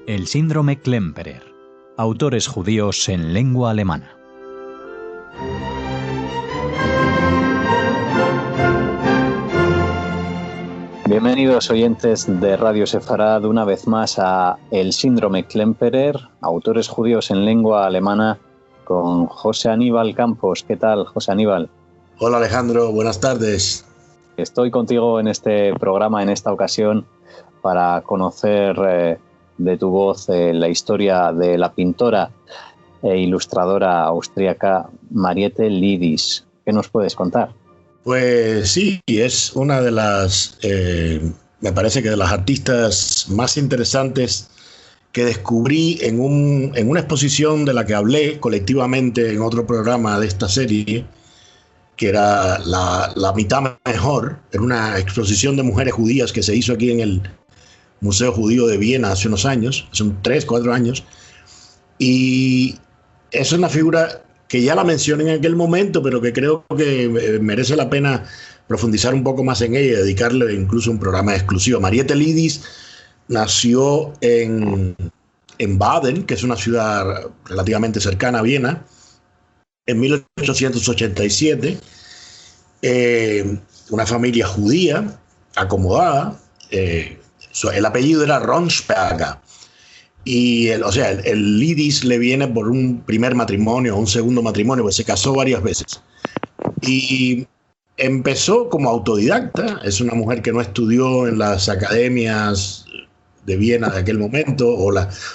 El síndrome Klemperer. Autores judíos en lengua alemana. Bienvenidos oyentes de Radio Sefarad una vez más a El síndrome Klemperer, autores judíos en lengua alemana, con José Aníbal Campos. ¿Qué tal, José Aníbal? Hola Alejandro, buenas tardes. Estoy contigo en este programa, en esta ocasión, para conocer de tu voz la historia de la pintora e ilustradora austríaca Mariette Lidis. ¿Qué nos puedes contar? Pues sí, es una de las, me parece que de las artistas más interesantes que descubrí en una exposición de la que hablé colectivamente en otro programa de esta serie, que era la mitad mejor, en una exposición de mujeres judías que se hizo aquí en el Museo Judío de Viena hace unos años, son 3, 4 años, y es una figura que ya la mencioné en aquel momento, pero que creo que merece la pena profundizar un poco más en ella y dedicarle incluso un programa exclusivo. Mariette Lidis nació en Baden, que es una ciudad relativamente cercana a Viena, en 1887, una familia judía, acomodada. El apellido era Ronsperger, y el Lidis le viene por un primer matrimonio o un segundo matrimonio, pues se casó varias veces. Y empezó como autodidacta, es una mujer que no estudió en las academias de Viena de aquel momento,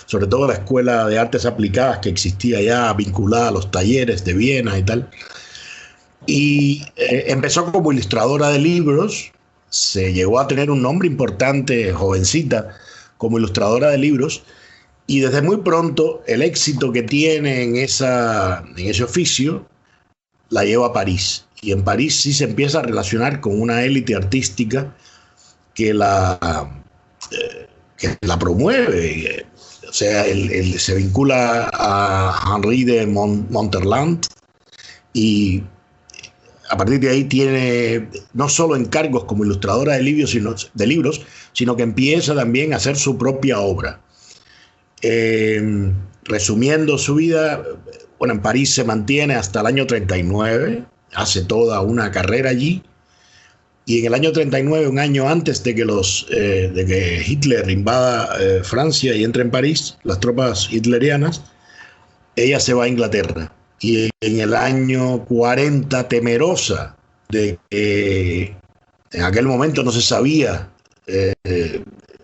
sobre todo la Escuela de Artes Aplicadas que existía ya vinculada a los talleres de Viena y tal. Y empezó como ilustradora de libros, se llegó a tener un nombre importante, jovencita, como ilustradora de libros, y desde muy pronto el éxito que tiene en ese oficio la lleva a París. Y en París sí se empieza a relacionar con una élite artística que la promueve. O sea, él se vincula a Henri de Monterland, y a partir de ahí tiene no solo encargos como ilustradora de libros, sino que empieza también a hacer su propia obra. Resumiendo su vida, bueno, en París se mantiene hasta el año 39, hace toda una carrera allí, y en el año 39, un año antes de que Hitler invada Francia y entre en París, las tropas hitlerianas, ella se va a Inglaterra. Y en el año 40, temerosa de que en aquel momento no se sabía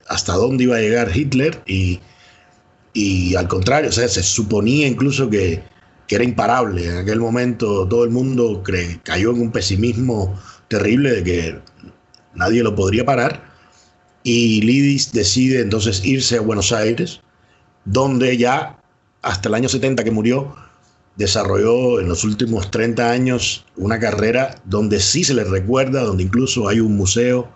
hasta dónde iba a llegar Hitler, y al contrario, o sea, se suponía incluso que era imparable. En aquel momento todo el mundo cayó en un pesimismo terrible de que nadie lo podría parar, y Lidis decide entonces irse a Buenos Aires, donde ya hasta el año 70 que murió, desarrolló en los últimos 30 años una carrera donde sí se le recuerda, donde incluso hay un museo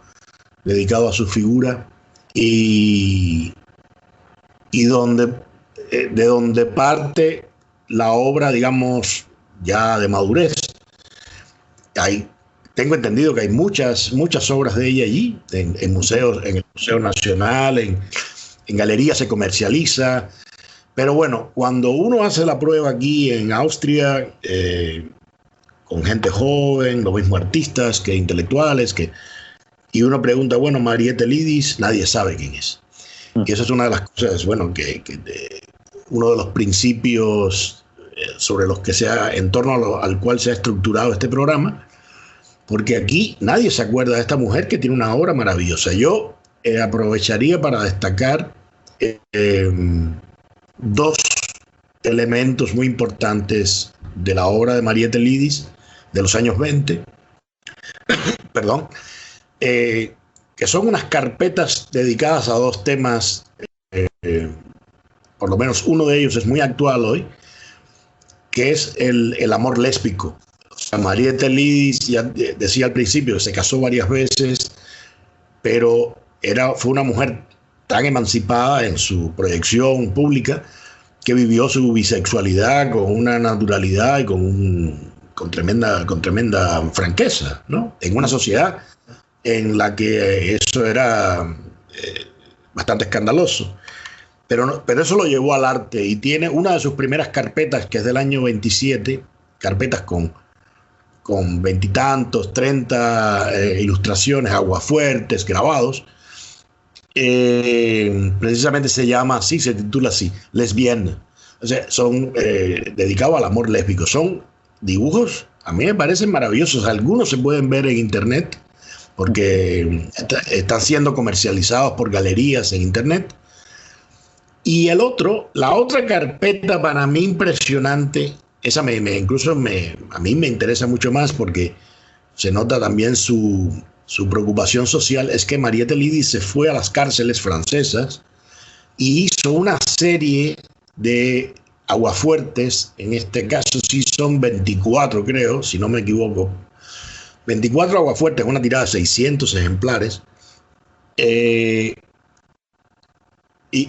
dedicado a su figura, y de donde parte la obra, digamos, ya de madurez. Tengo entendido que hay muchas obras de ella allí, en museos, en el Museo Nacional, en galerías se comercializa. Pero bueno, cuando uno hace la prueba aquí en Austria, con gente joven, lo mismo artistas que intelectuales, y uno pregunta, bueno, Mariette Lidis, nadie sabe quién es. Y eso es una de las cosas, bueno, uno de los principios sobre los que en torno al cual se ha estructurado este programa, porque aquí nadie se acuerda de esta mujer que tiene una obra maravillosa. Yo aprovecharía para destacar dos elementos muy importantes de la obra de Mariette Lidis de los años 20, perdón, que son unas carpetas dedicadas a dos temas, por lo menos uno de ellos es muy actual hoy, que es el amor lésbico. O sea, Mariette Lidis, ya decía al principio, se casó varias veces, pero fue una mujer tan emancipada en su proyección pública que vivió su bisexualidad con una naturalidad y con tremenda franqueza, ¿no? En una sociedad en la que eso era bastante escandaloso. pero eso lo llevó al arte y tiene una de sus primeras carpetas, que es del año 27, carpetas con veintitantos, 30 ilustraciones, aguafuertes, grabados. Precisamente se llama así, se titula así, Lesbienne. O sea, son dedicados al amor lésbico. Son dibujos, a mí me parecen maravillosos. Algunos se pueden ver en internet porque están siendo comercializados por galerías en internet. Y la otra carpeta para mí impresionante, esa incluso a mí me interesa mucho más porque se nota también su preocupación social, es que Mariette Lydie se fue a las cárceles francesas y hizo una serie de aguafuertes, en este caso sí son 24 creo, si no me equivoco, 24 aguafuertes, una tirada de 600 ejemplares, y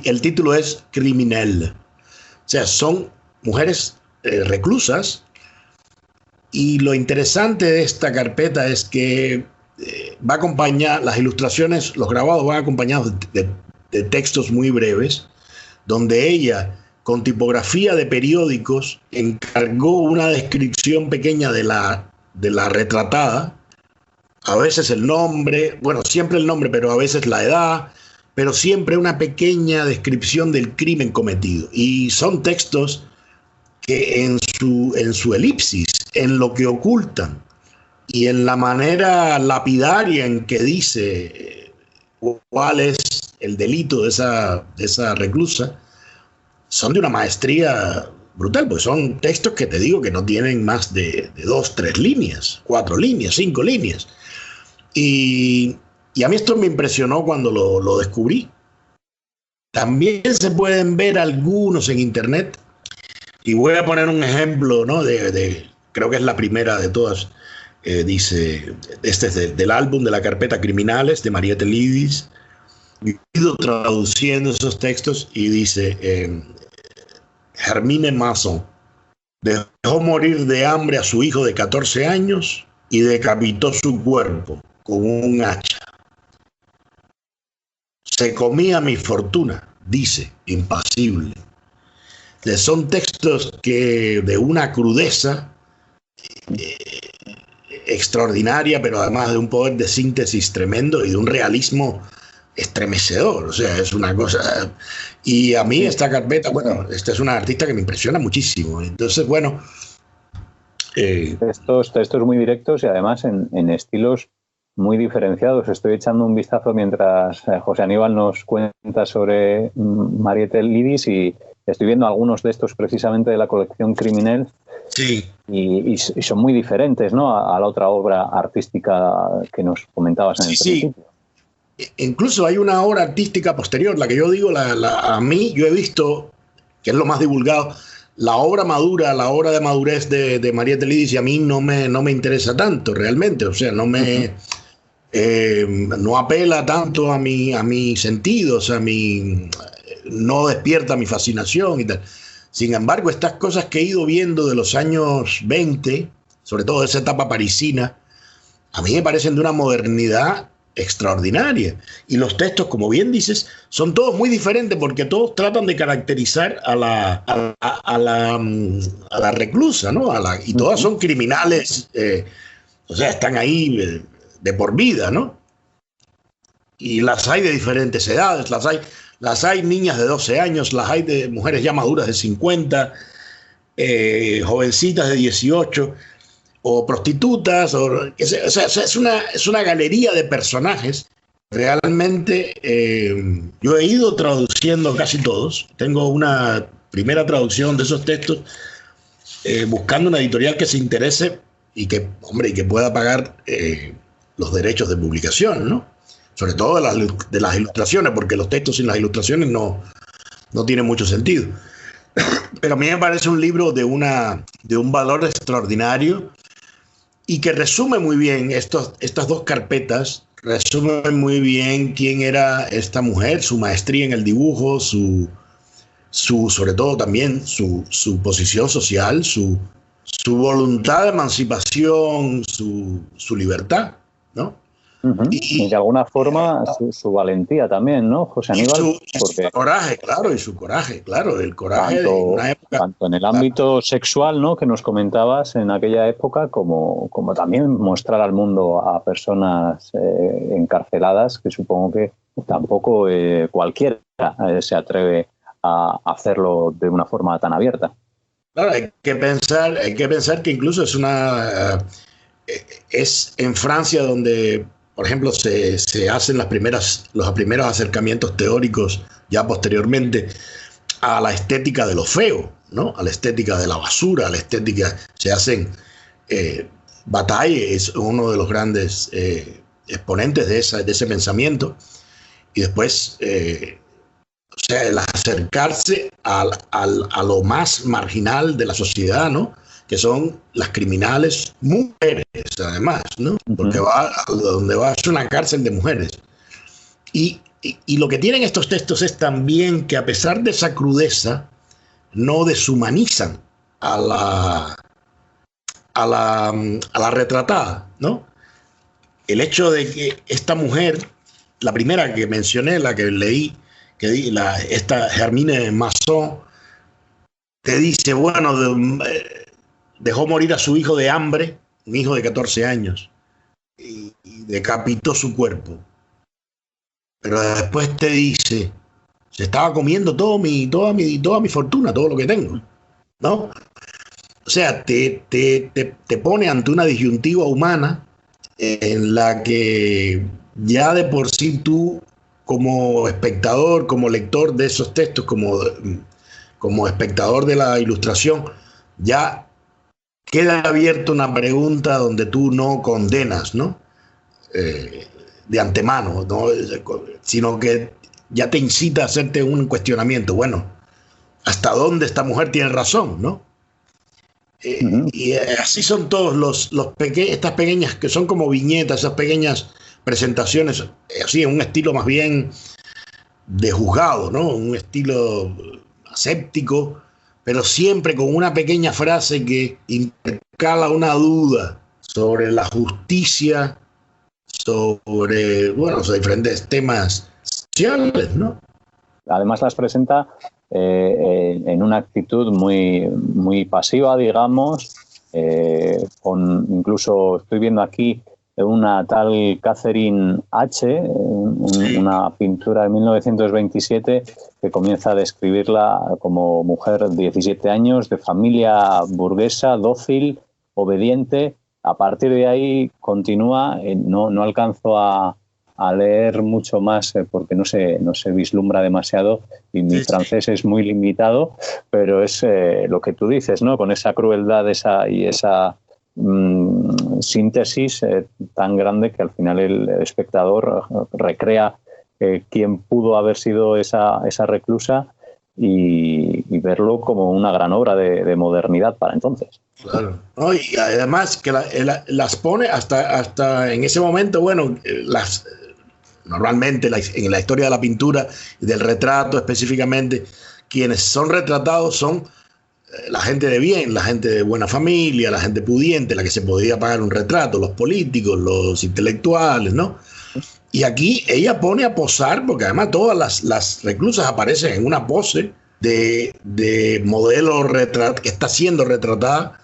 el título es Criminelle. O sea, son mujeres reclusas, y lo interesante de esta carpeta es que va acompañada, las ilustraciones, los grabados van acompañados de textos muy breves, donde ella, con tipografía de periódicos, encargó una descripción pequeña de la retratada, a veces el nombre, bueno, siempre el nombre, pero a veces la edad, pero siempre una pequeña descripción del crimen cometido. Y son textos que en su elipsis, en lo que ocultan y en la manera lapidaria en que dice cuál es el delito de esa reclusa, son de una maestría brutal, pues son textos que te digo que no tienen más de 2, 3 líneas, 4 líneas, 5 líneas. Y a mí esto me impresionó cuando lo descubrí. También se pueden ver algunos en internet, y voy a poner un ejemplo, ¿no? Creo que es la primera de todas. Dice, este es del álbum de la carpeta Criminales de Mariette Lydie. He ido traduciendo esos textos y dice, Hermine Masson dejó morir de hambre a su hijo de 14 años y decapitó su cuerpo con un hacha. Se comía mi fortuna, dice, impasible. Son textos que de una crudeza extraordinaria, pero además de un poder de síntesis tremendo y de un realismo estremecedor. O sea, es una cosa. Y a mí esta carpeta, bueno, esta es una artista que me impresiona muchísimo. Entonces, bueno. Textos muy directos y además en estilos muy diferenciados. Estoy echando un vistazo mientras José Aníbal nos cuenta sobre Mariette Lydie y estoy viendo algunos de estos precisamente de la colección Criminelle. Sí. Y son muy diferentes, ¿no? A la otra obra artística que nos comentabas en el principio. Incluso hay una obra artística posterior, la que yo digo, a mí yo he visto, que es lo más divulgado, la obra madura, la obra de madurez de Mariette Lydie, a mí no me interesa tanto realmente, o sea, no apela tanto a mi sentidos, no despierta mi fascinación y tal. Sin embargo, estas cosas que he ido viendo de los años 20, sobre todo de esa etapa parisina, a mí me parecen de una modernidad extraordinaria. Y los textos, como bien dices, son todos muy diferentes porque todos tratan de caracterizar a la reclusa, ¿no? Y todas son criminales, o sea, están ahí de por vida, ¿no? Y las hay de diferentes edades, las hay niñas de 12 años, las hay de mujeres ya maduras de 50, jovencitas de 18, o prostitutas, o sea, es una galería de personajes. Realmente yo he ido traduciendo casi todos. Tengo una primera traducción de esos textos buscando una editorial que se interese y que pueda pagar los derechos de publicación, ¿no? Sobre todo de las ilustraciones, porque los textos sin las ilustraciones no tienen mucho sentido. Pero a mí me parece un libro de un valor extraordinario y que resume muy bien estas dos carpetas, resume muy bien quién era esta mujer, su maestría en el dibujo, sobre todo también su posición social, su voluntad de emancipación, su libertad, ¿no? Y de alguna forma su valentía también, ¿no, José Aníbal? Su coraje, claro, el coraje tanto, de una época. Tanto en el ámbito sexual, ¿no?, que nos comentabas en aquella época, como también mostrar al mundo a personas encarceladas, que supongo que tampoco cualquiera se atreve a hacerlo de una forma tan abierta. Claro, hay que pensar que incluso es en Francia donde, por ejemplo, se hacen los primeros acercamientos teóricos ya posteriormente a la estética de lo feo, ¿no? A la estética de la basura, a la estética, se hacen. Bataille es uno de los grandes exponentes de ese pensamiento, y después, o sea, el acercarse a lo más marginal de la sociedad, ¿no?, que son las criminales mujeres, además, ¿no? Porque donde va es una cárcel de mujeres. Y lo que tienen estos textos es también que, a pesar de esa crudeza, no deshumanizan a la retratada, ¿no? El hecho de que esta mujer, la primera que mencioné, la que leí, esta Hermine Masson, te dice, bueno, dejó morir a su hijo de hambre, un hijo de 14 años, y decapitó su cuerpo. Pero después te dice, se estaba comiendo toda mi fortuna, todo lo que tengo, ¿no? O sea, te pone ante una disyuntiva humana en la que ya de por sí tú, como espectador, como lector de esos textos, como espectador de la ilustración, ya queda abierta una pregunta donde tú no condenas, ¿no? De antemano, ¿no? Sino que ya te incita a hacerte un cuestionamiento. Bueno, ¿hasta dónde esta mujer tiene razón, no? Y así son todos estas pequeñas, que son como viñetas, esas pequeñas presentaciones, así en un estilo más bien de juzgado, ¿no? Un estilo aséptico, pero siempre con una pequeña frase que intercala una duda sobre la justicia, sobre diferentes temas sociales, ¿no? Además las presenta en una actitud muy, muy pasiva, digamos, incluso estoy viendo aquí una tal Catherine H., una pintura de 1927 que comienza a describirla como mujer de 17 años, de familia burguesa, dócil, obediente. A partir de ahí continúa, no alcanzo a leer mucho más porque no se vislumbra demasiado y mi francés es muy limitado, pero es lo que tú dices, ¿no? Con esa crueldad esa síntesis tan grande que al final el espectador recrea quién pudo haber sido esa reclusa y verlo como una gran obra de modernidad para entonces. Claro. No, y además que las pone hasta en ese momento, bueno, normalmente en la historia de la pintura y del retrato específicamente, quienes son retratados son la gente de bien, la gente de buena familia, la gente pudiente, la que se podía pagar un retrato, los políticos, los intelectuales, ¿no? Y aquí ella pone a posar, porque además todas las reclusas aparecen en una pose de modelo que está siendo retratada.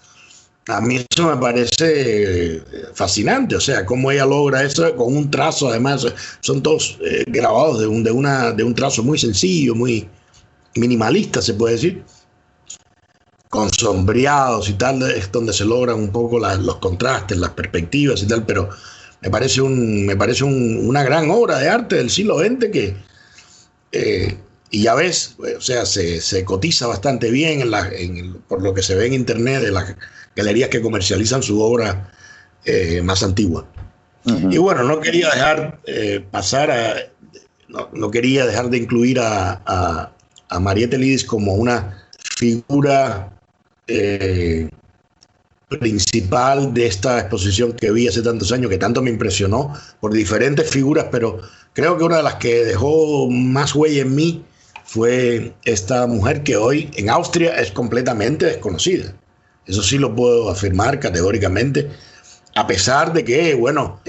A mí eso me parece fascinante, o sea, cómo ella logra eso con un trazo, además, son todos grabados de un trazo muy sencillo, muy minimalista, se puede decir, con sombreados y tal, es donde se logran un poco los contrastes, las perspectivas y tal, pero me parece una gran obra de arte del siglo XX que, y ya ves, o sea, se cotiza bastante bien por lo que se ve en internet de las galerías que comercializan su obra más antigua. Y bueno, no quería dejar no quería dejar de incluir a Mariette Lidis como una figura principal de esta exposición que vi hace tantos años, que tanto me impresionó por diferentes figuras, pero creo que una de las que dejó más huella en mí fue esta mujer que hoy en Austria es completamente desconocida. Eso sí lo puedo afirmar categóricamente, a pesar de que, bueno,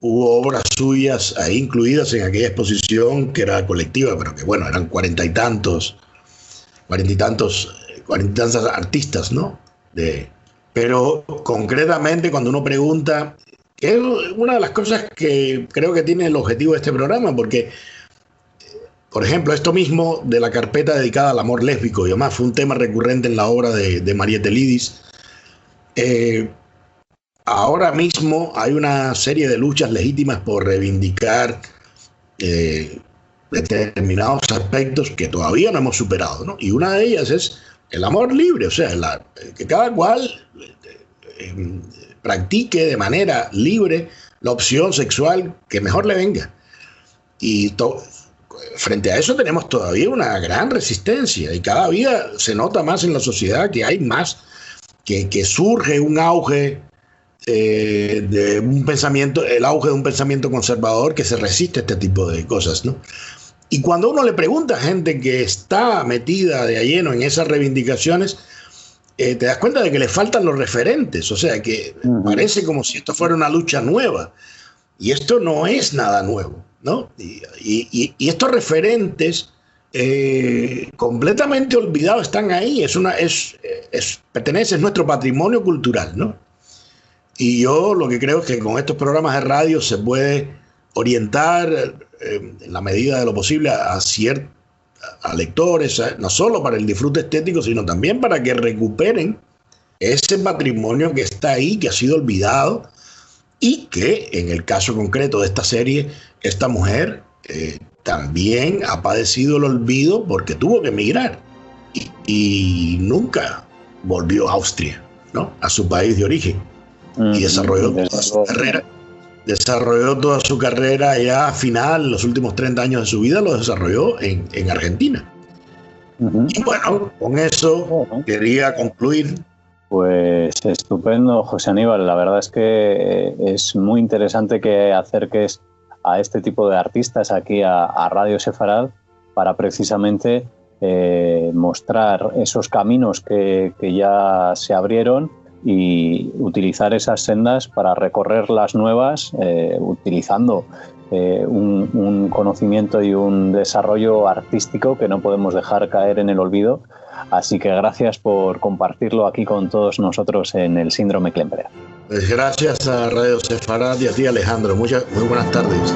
hubo obras suyas ahí incluidas en aquella exposición que era colectiva, pero que bueno, eran cuarenta y tantos artistas, ¿no? Pero concretamente cuando uno pregunta, que es una de las cosas que creo que tiene el objetivo de este programa, porque, por ejemplo, esto mismo de la carpeta dedicada al amor lésbico y demás fue un tema recurrente en la obra de Mariette Lidis. Ahora mismo hay una serie de luchas legítimas por reivindicar determinados aspectos que todavía no hemos superado, ¿no? Y una de ellas es el amor libre, o sea, que cada cual practique de manera libre la opción sexual que mejor le venga. Y frente a eso tenemos todavía una gran resistencia y cada día se nota más en la sociedad que hay más, que surge un auge de un pensamiento, el auge de un pensamiento conservador que se resiste a este tipo de cosas, ¿no? Y cuando uno le pregunta a gente que está metida de a lleno en esas reivindicaciones, te das cuenta de que le faltan los referentes, o sea que parece como si esto fuera una lucha nueva, y esto no es nada nuevo, ¿no? Y estos referentes completamente olvidados están ahí, pertenece a nuestro patrimonio cultural, ¿no? Y yo lo que creo es que con estos programas de radio se puede orientar en la medida de lo posible a lectores, no solo para el disfrute estético, sino también para que recuperen ese patrimonio que está ahí, que ha sido olvidado, y que en el caso concreto de esta serie, esta mujer también ha padecido el olvido porque tuvo que emigrar y nunca volvió a Austria, ¿no? A su país de origen, y desarrolló toda su carrera ya final, los últimos 30 años de su vida lo desarrolló en Argentina. Y bueno, con eso quería concluir. Pues estupendo, José Aníbal. La verdad es que es muy interesante que acerques a este tipo de artistas aquí a Radio Sefarad para precisamente mostrar esos caminos que ya se abrieron y utilizar esas sendas para recorrer las nuevas, utilizando un conocimiento y un desarrollo artístico que no podemos dejar caer en el olvido. Así que gracias por compartirlo aquí con todos nosotros en el Síndrome Klemperer. Pues gracias a Radio Sefarad y a ti, Alejandro. Muy buenas tardes.